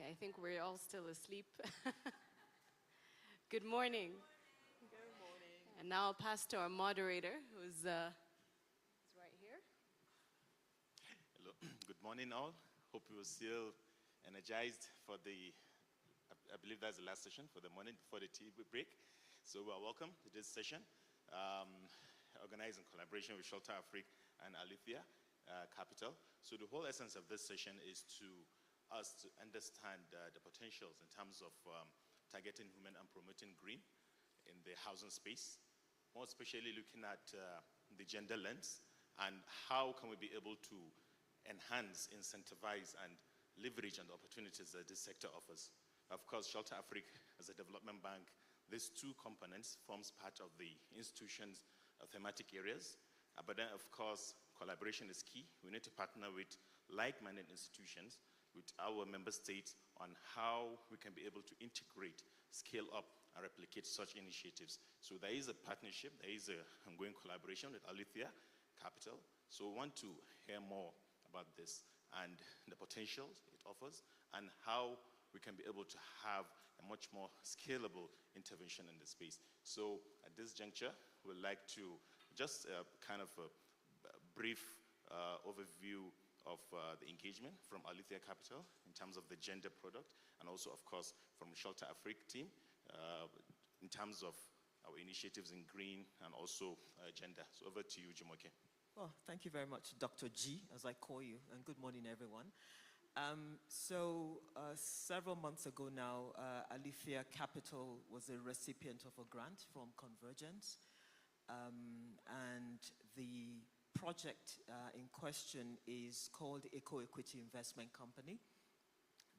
Okay, I think we're all still asleep. Good morning. Good morning. And now I'll pass to our moderator, who's right here. Hello. Good morning, all. Hope you are still energized for I believe that's the last session for the morning before the tea break. So welcome to this session, organized in collaboration with Shelter Afrique and Alitheia Capital. So the whole essence of this session is to us to understand the potentials in terms of targeting women and promoting green in the housing space, more especially looking at the gender lens and how can we be able to enhance, incentivize, and leverage on the opportunities that this sector offers. Of course, Shelter Afrique as a development bank, these two components forms part of the institution's thematic areas. But then, of course, collaboration is key. We need to partner with like-minded institutions, with our member states on how we can be able to integrate, scale up, and replicate such initiatives. So there is a partnership, there is an ongoing collaboration with Alitheia Capital. So we want to hear more about this and the potentials it offers and how we can be able to have a much more scalable intervention in the space. So at this juncture, we'd like to just kind of a brief overview of the engagement from Alitheia Capital in terms of the gender product, and also, of course, from the Shelter Afrique team in terms of our initiatives in green and also gender. So over to you, Jumoke. Well, thank you very much, Dr. G, as I call you, and good morning, everyone. Several months ago now, Alitheia Capital was a recipient of a grant from Convergence, and the project in question is called Eco-Equity Investment Company.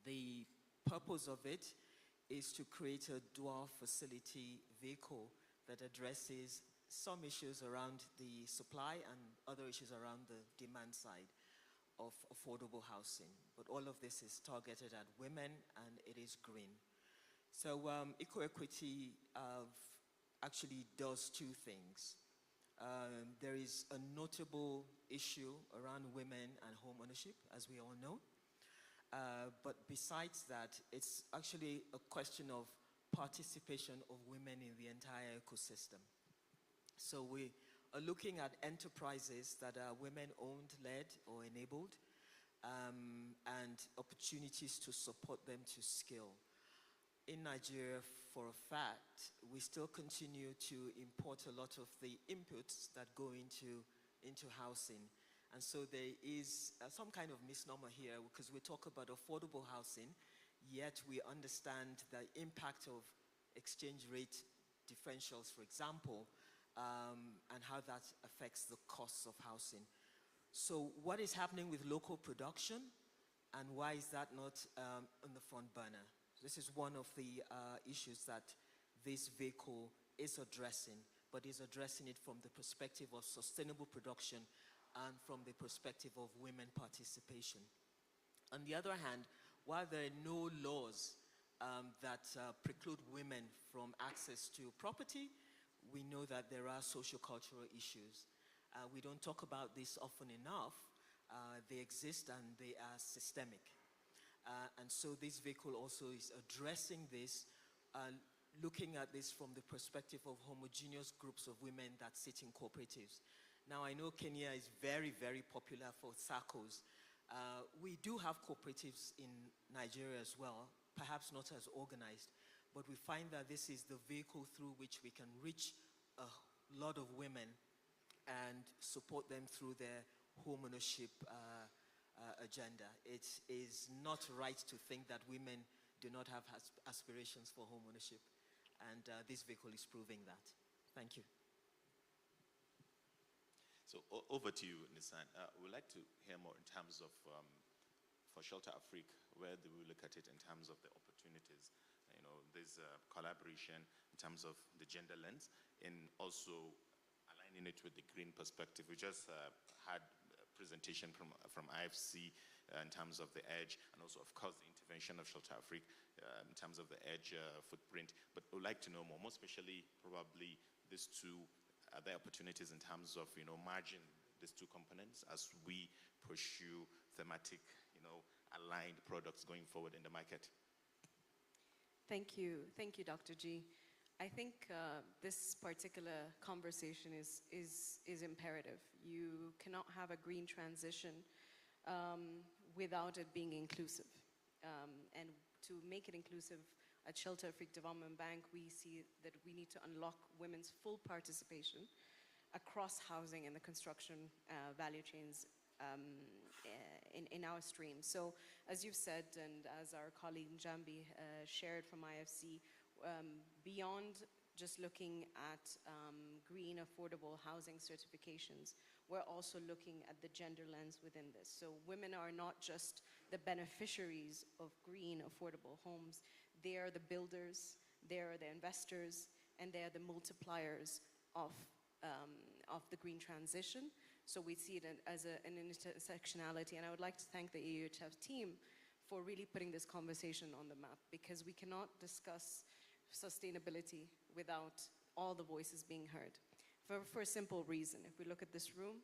The purpose of it is to create a dual facility vehicle that addresses some issues around the supply and other issues around the demand side of affordable housing. But all of this is targeted at women and it is green. So Eco-Equity actually does two things. There is a notable issue around women and home ownership, as we all know. But besides that, it's actually a question of participation of women in the entire ecosystem. So we are looking at enterprises that are women-owned, led, or enabled, and opportunities to support them to scale. In Nigeria, for a fact, we still continue to import a lot of the inputs that go into housing. And so there is some kind of misnomer here because we talk about affordable housing, yet we understand the impact of exchange rate differentials, for example, and how that affects the costs of housing. So what is happening with local production and why is that not on the front burner? This is one of the issues that this vehicle is addressing, but is addressing it from the perspective of sustainable production and from the perspective of women participation. On the other hand, while there are no laws that preclude women from access to property, we know that there are socio-cultural issues. We don't talk about this often enough. They exist and they are systemic. And so this vehicle also is addressing this, looking at this from the perspective of homogeneous groups of women that sit in cooperatives. Now, I know Kenya is very, very popular for SACCOs. We do have cooperatives in Nigeria as well, perhaps not as organized, but we find that this is the vehicle through which we can reach a lot of women and support them through their home ownership agenda. It is not right to think that women do not have aspirations for home ownership, and this vehicle is proving that. Thank you. So over to you, Nisan. We'd like to hear more in terms of, for Shelter Afrique, where do we look at it in terms of the opportunities? You know, there's collaboration in terms of the gender lens and also aligning it with the green perspective. We just had presentation from IFC in terms of the edge, and also, of course, the intervention of Shelter Afrique in terms of the edge footprint. But we'd like to know more especially probably these two other opportunities in terms of, merging these two components as we pursue thematic, aligned products going forward in the market? Thank you, Dr. G. I think this particular conversation is imperative. You cannot have a green transition without it being inclusive. And to make it inclusive, at Shelter Afrique Development Bank, we see that we need to unlock women's full participation across housing and the construction value chains in our stream. So as you've said, and as our colleague Njambi shared from IFC, beyond just looking at green affordable housing certifications, we're also looking at the gender lens within this. So women are not just the beneficiaries of green affordable homes, they are the builders, they are the investors, and they are the multipliers of the green transition. So we see it as an intersectionality, and I would like to thank the EEIC team for really putting this conversation on the map, because we cannot discuss sustainability without all the voices being heard. For a simple reason. If we look at this room,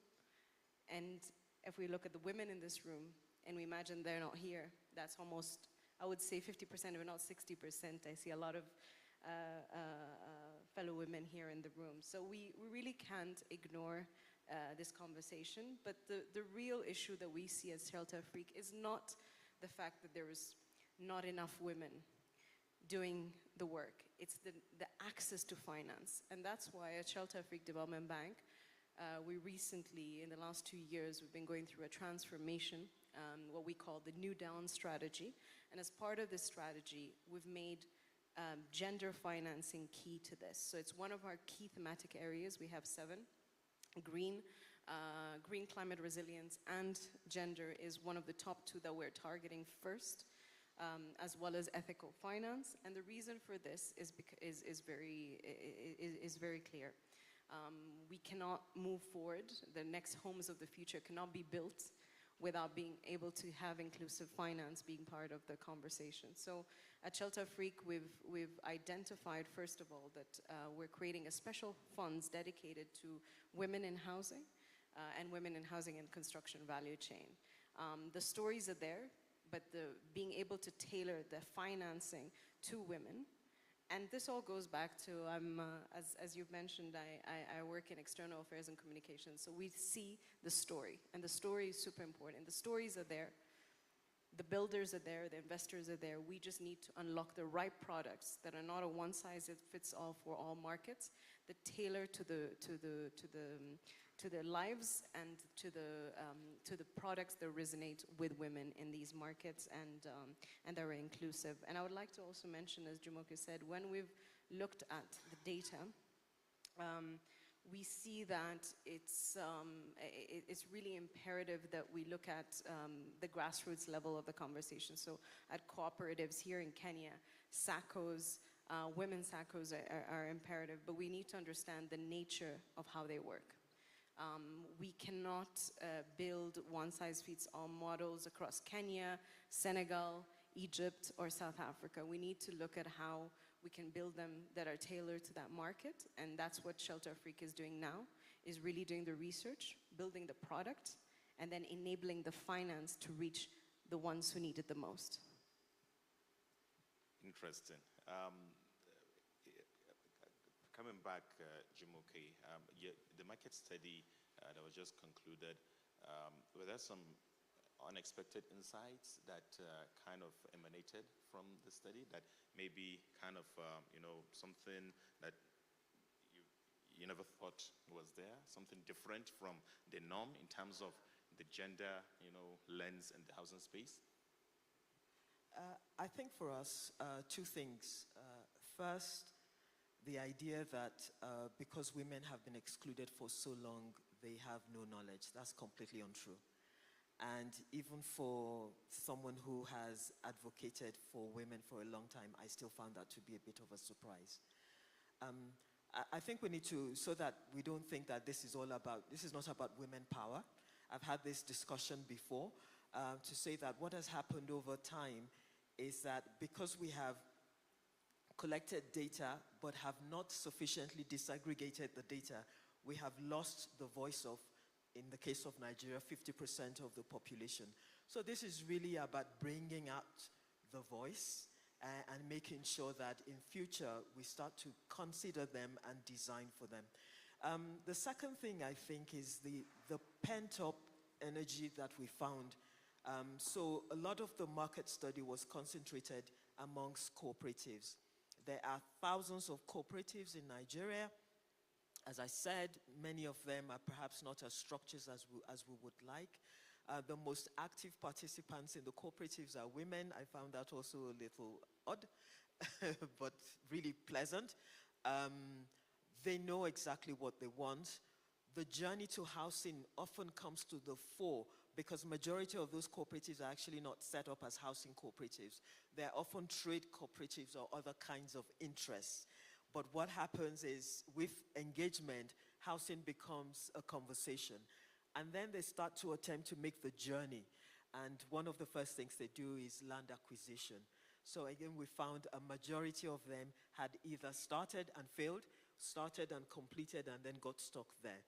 and if we look at the women in this room, and we imagine they're not here, that's almost, I would say 50%, if not 60%. I see a lot of fellow women here in the room. So we really can't ignore this conversation, but the real issue that we see at Shelter Afrique is not the fact that there is not enough women doing the work. It's the access to finance. And that's why at Shelter Afrique Development Bank, we recently, in the last 2 years, we've been going through a transformation, what we call the New Down strategy. And as part of this strategy, we've made gender financing key to this. So it's one of our key thematic areas. We have 7. Green climate resilience and gender is one of the top 2 that we're targeting first, as well as ethical finance. And the reason for this is very clear. We cannot move forward. The next homes of the future cannot be built without being able to have inclusive finance being part of the conversation. So at Shelter Afrique, we've identified, first of all, that we're creating a special funds dedicated to women in housing and women in housing and construction value chain. The stories are there, but being able to tailor the financing to women. And this all goes back to, as you've mentioned, I work in external affairs and communications, so we see the story, and the story is super important. The stories are there, the builders are there, the investors are there. We just need to unlock the right products that are not a one-size-fits-all for all markets, that tailor to the lives and to the products that resonate with women in these markets and that are inclusive. And I would like to also mention, as Jumoke said, when we've looked at the data, we see that it's really imperative that we look at the grassroots level of the conversation. So at cooperatives here in Kenya, SACCOs, women's SACCOs are imperative, but we need to understand the nature of how they work. We cannot build one-size-fits-all models across Kenya, Senegal, Egypt, or South Africa. We need to look at how we can build them that are tailored to that market, and that's what Shelter Afrique is doing now, is really doing the research, building the product, and then enabling the finance to reach the ones who need it the most. Interesting. Coming back, Jumoke, the market study that was just concluded, were there some unexpected insights that kind of emanated from the study that maybe kind of, something that you never thought was there, something different from the norm in terms of the gender, lens and the housing space? I think for us, 2 things. First, the idea that because women have been excluded for so long, they have no knowledge. That's completely untrue. And even for someone who has advocated for women for a long time, I still found that to be a bit of a surprise. I think we need to, so that we don't think that this is not about women power. I've had this discussion before to say that what has happened over time is that because we have collected data but have not sufficiently disaggregated the data, we have lost the voice of, in the case of Nigeria, 50% of the population. So this is really about bringing out the voice and making sure that in future we start to consider them and design for them. The second thing I think is the pent-up energy that we found. So a lot of the market study was concentrated amongst cooperatives. There are thousands of cooperatives in Nigeria. As I said, many of them are perhaps not as structured as we would like. The most active participants in the cooperatives are women. I found that also a little odd, but really pleasant. They know exactly what they want. The journey to housing often comes to the fore because majority of those cooperatives are actually not set up as housing cooperatives. They're often trade cooperatives or other kinds of interests. But what happens is with engagement, housing becomes a conversation. And then they start to attempt to make the journey. And one of the first things they do is land acquisition. So again, we found a majority of them had either started and failed, started and completed, and then got stuck there.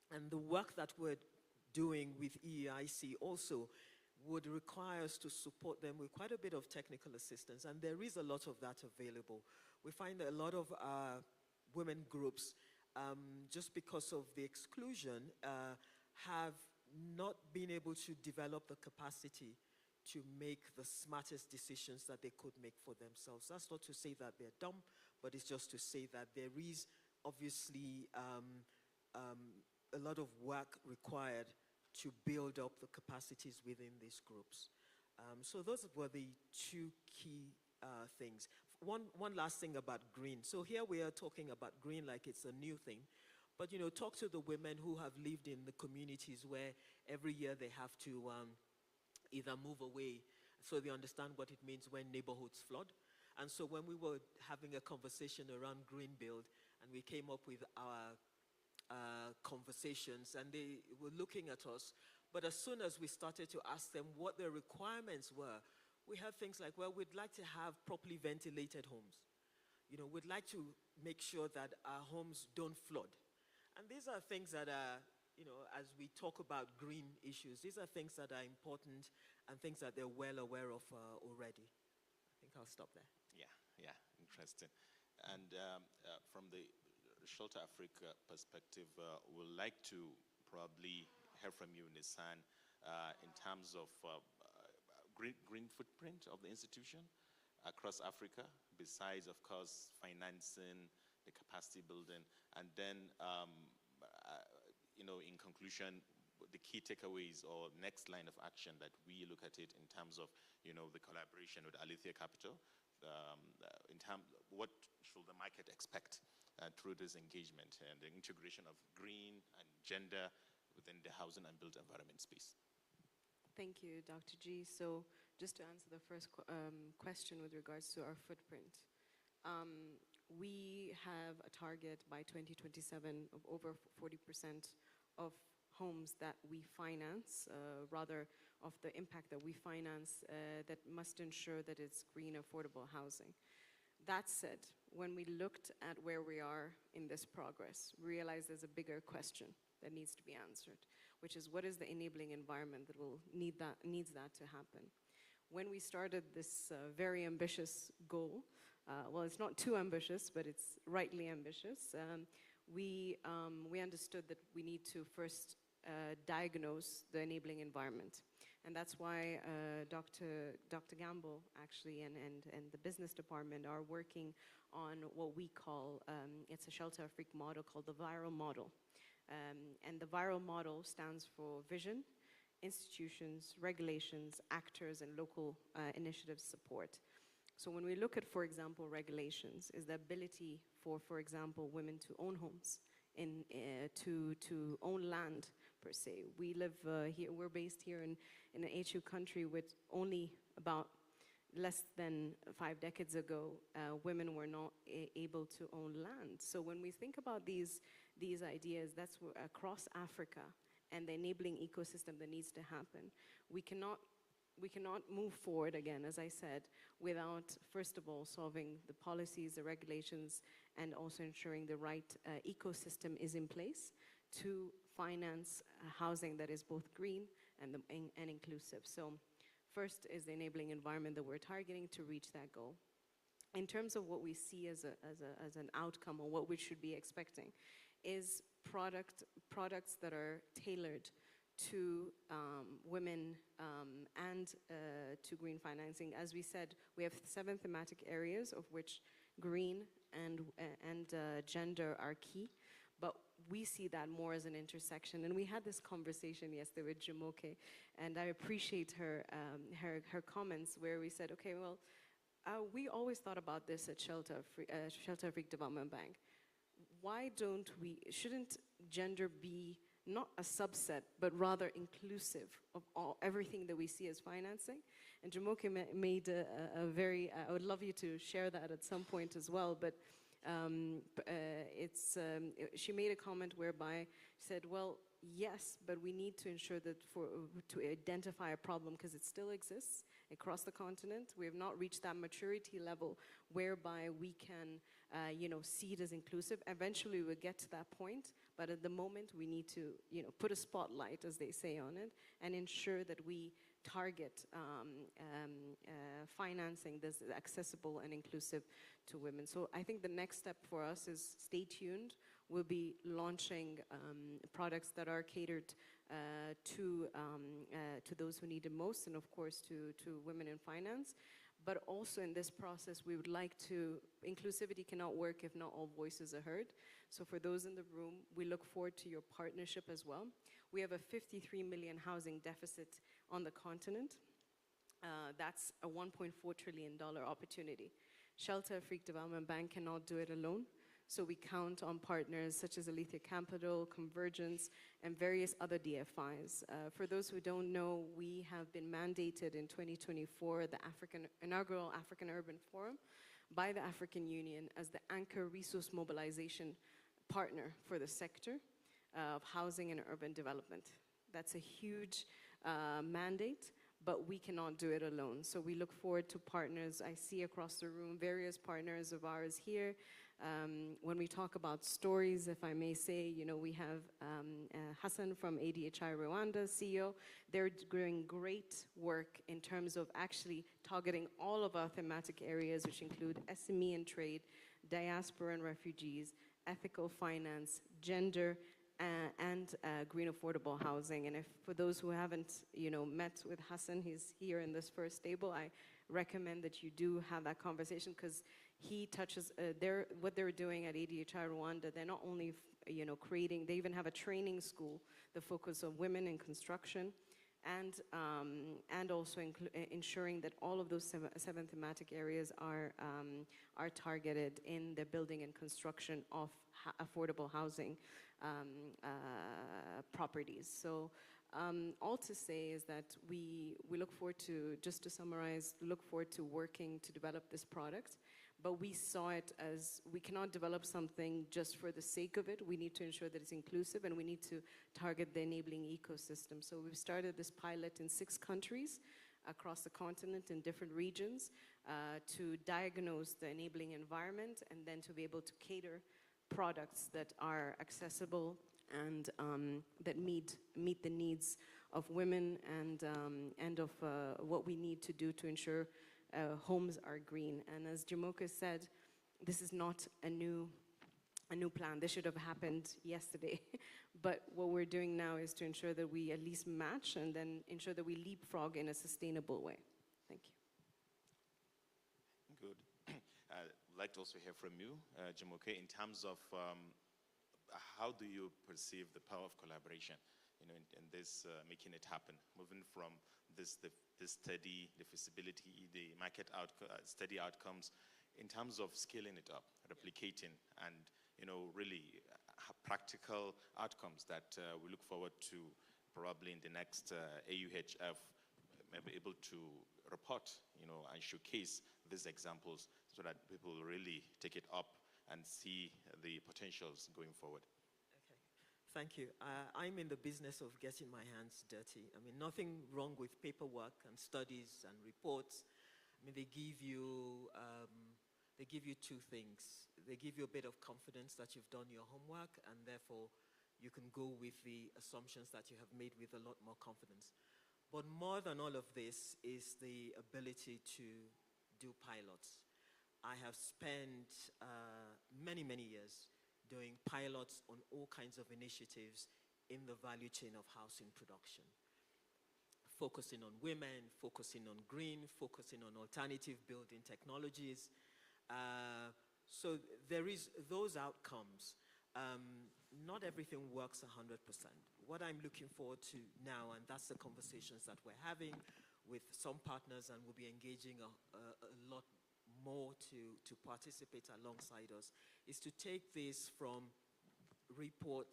And the work that we're doing with EEIC also would require us to support them with quite a bit of technical assistance, and there is a lot of that available. We find that a lot of women groups, just because of the exclusion, have not been able to develop the capacity to make the smartest decisions that they could make for themselves. That's not to say that they're dumb, but it's just to say that there is obviously a lot of work required to build up the capacities within these groups. So those were the two key things. One last thing about green. So here we are talking about green like it's a new thing. But, you know, talk to the women who have lived in the communities where every year they have to either move away so they understand what it means when neighborhoods flood. And so when we were having a conversation around green build and we came up with our conversations and they were looking at us, but as soon as we started to ask them what their requirements were, we had things like, well, we'd like to have properly ventilated homes. You know, we'd like to make sure that our homes don't flood. And these are things that are, you know, as we talk about green issues, these are things that are important and things that they're well aware of already. I think I'll stop there. Yeah, interesting. And from the Shelter Africa perspective, we'd like to probably hear from you, Nisan, in terms of green footprint of the institution across Africa, besides, of course, financing, the capacity building, and then, you know, in conclusion, the key takeaways or next line of action that we look at it in terms of, you know, the collaboration with Alitheia Capital, in terms, what should the market expect through this engagement and the integration of green and gender within the housing and built environment space? Thank you, Dr. G. So just to answer the first question with regards to our footprint. We have a target by 2027 of over 40% of homes that we finance, rather of the impact that we finance, that must ensure that it's green, affordable housing. That said, when we looked at where we are in this progress, we realized there's a bigger question that needs to be answered, which is what is the enabling environment that will needs that to happen. When we started this very ambitious goal, well, it's not too ambitious, but it's rightly ambitious. We understood that we need to first diagnose the enabling environment. And that's why Dr. Gambo actually and the business department are working on what we call, it's a Shelter Afrique model called the viral model. And the viral model stands for vision, institutions, regulations, actors, and local initiative support. So when we look at, for example, regulations, is the ability for example, women to own homes, to own land, per se. We live here, we're based here in an HU country with only about less than 5 decades ago, women were not able to own land. So when we think about these ideas, that's across Africa and the enabling ecosystem that needs to happen. We cannot move forward, again, as I said, without, first of all, solving the policies, the regulations, and also ensuring the right ecosystem is in place to finance housing that is both green and inclusive. So first is the enabling environment that we're targeting to reach that goal. In terms of what we see as an outcome, or what we should be expecting, is products that are tailored to women and to green financing. As we said, we have 7 thematic areas, of which green and gender are key, but we see that more as an intersection. And we had this conversation yesterday with Jumoke, and I appreciate her comments where we said, okay, well, we always thought about this at Shelter Afrique Development Bank. Why shouldn't gender be not a subset, but rather inclusive of everything that we see as financing? And Jumoke made a very, I would love you to share that at some point as well, but she made a comment whereby she said, well, yes, but we need to ensure that to identify a problem, because it still exists across the continent. We have not reached that maturity level whereby we can, see it as inclusive. Eventually we'll get to that point, but at the moment we need to, put a spotlight, as they say, on it, and ensure that we target financing that's accessible and inclusive to women. So I think the next step for us is stay tuned. We'll be launching products that are catered to those who need it most, and of course to women in finance. But also in this process, we would like to, inclusivity cannot work if not all voices are heard. So for those in the room, we look forward to your partnership as well. We have a 53 million housing deficit on the continent. That's a $1.4 trillion opportunity. Shelter Afrique Development Bank cannot do it alone. So we count on partners such as Alitheia Capital, Convergence, and various other DFIs. For those who don't know, we have been mandated in 2024 the inaugural African Urban Forum by the African Union as the anchor resource mobilization partner for the sector of housing and urban development. That's a huge mandate, but we cannot do it alone. So we look forward to partners. I see across the room various partners of ours here. When we talk about stories, if I may say, we have Hassan from ADHI Rwanda, CEO. They're doing great work in terms of actually targeting all of our thematic areas, which include SME and trade, diaspora and refugees, ethical finance, gender, and green affordable housing. And if for those who haven't, met with Hassan, he's here in this first table, I recommend that you do have that conversation, because he touches what they're doing at ADHI Rwanda. They're not only creating, they even have a training school, the focus on women in construction, and also ensuring that all of those seven thematic areas are targeted in the building and construction of affordable housing properties. So all to say is that we look forward to, just to summarize, look forward to working to develop this product. But we saw it as, we cannot develop something just for the sake of it. We need to ensure that it's inclusive, and we need to target the enabling ecosystem. So we've started this pilot in 6 countries across the continent in different regions to diagnose the enabling environment, and then to be able to cater products that are accessible and that meet the needs of women and of what we need to do to ensure homes are green. And as Jumoke said, this is not a new plan. This should have happened yesterday. But what we're doing now is to ensure that we at least match, and then ensure that we leapfrog in a sustainable way. Thank you. Good. I'd like to also hear from you, Jumoke, in terms of how do you perceive the power of collaboration, in this making it happen, moving from this study, the feasibility, the market study outcomes, in terms of scaling it up, replicating, and really practical outcomes that we look forward to probably in the next AUHF, maybe able to report, and showcase these examples so that people really take it up and see the potentials going forward. Thank you. I'm in the business of getting my hands dirty. I mean, nothing wrong with paperwork and studies and reports. I mean, they give you 2 things. They give you a bit of confidence that you've done your homework, and therefore you can go with the assumptions that you have made with a lot more confidence. But more than all of this is the ability to do pilots. I have spent many, many years doing pilots on all kinds of initiatives in the value chain of housing production. Focusing on women, focusing on green, focusing on alternative building technologies. So there is those outcomes. Not everything works 100%. What I'm looking forward to now, and that's the conversations that we're having with some partners, and we'll be engaging a lot more to participate alongside us, is to take this from report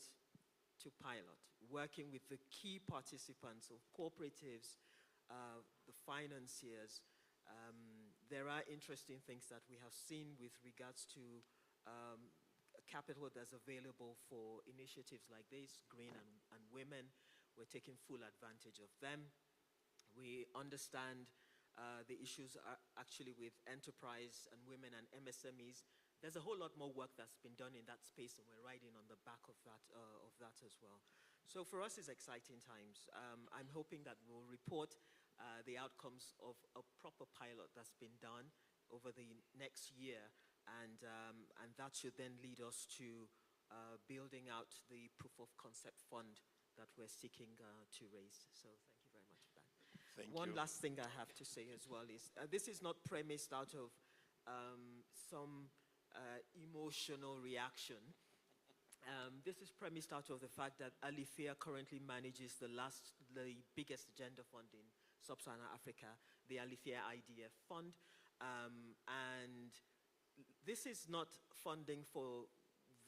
to pilot, working with the key participants of cooperatives, the financiers. There are interesting things that we have seen with regards to capital that's available for initiatives like this, green and women. We're taking full advantage of them. We understand the issues are actually with enterprise and women and MSMEs. There's a whole lot more work that's been done in that space, and we're riding on the back of that as well. So for us, it's exciting times. I'm hoping that we'll report the outcomes of a proper pilot that's been done over the next year, and that should then lead us to building out the proof of concept fund that we're seeking to raise. So thank you very much for that. Thank you. One last thing I have to say as well is this is not premised out of some emotional reaction. This is premised out of the fact that Alitheia currently manages the biggest gender fund in Sub-Saharan Africa, the Alitheia IDF Fund. And this is not funding for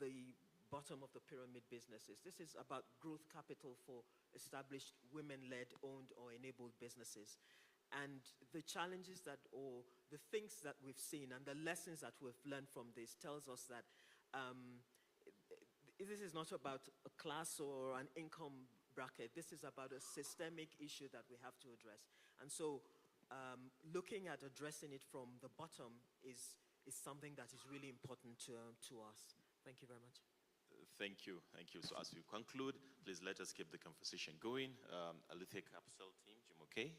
the bottom of the pyramid businesses. This is about growth capital for established women-led, owned, or enabled businesses. And the challenges or the things that we've seen and the lessons that we've learned from this tells us that this is not about a class or an income bracket. This is about a systemic issue that we have to address. And so looking at addressing it from the bottom is something that is really important to us. Thank you very much. Thank you. So as we conclude, please let us keep the conversation going. Alitheia Capital team, Jumoke,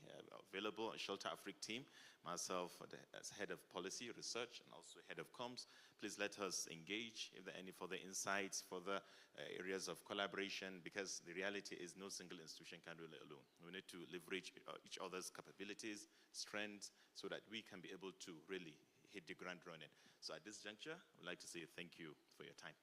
available, a Shelter Afrique team, myself as head of policy research and also head of comms. Please let us engage if there are any further insights, further areas of collaboration, because the reality is no single institution can do it alone. We need to leverage each other's capabilities, strengths, so that we can be able to really hit the ground running. So at this juncture, I would like to say thank you for your time.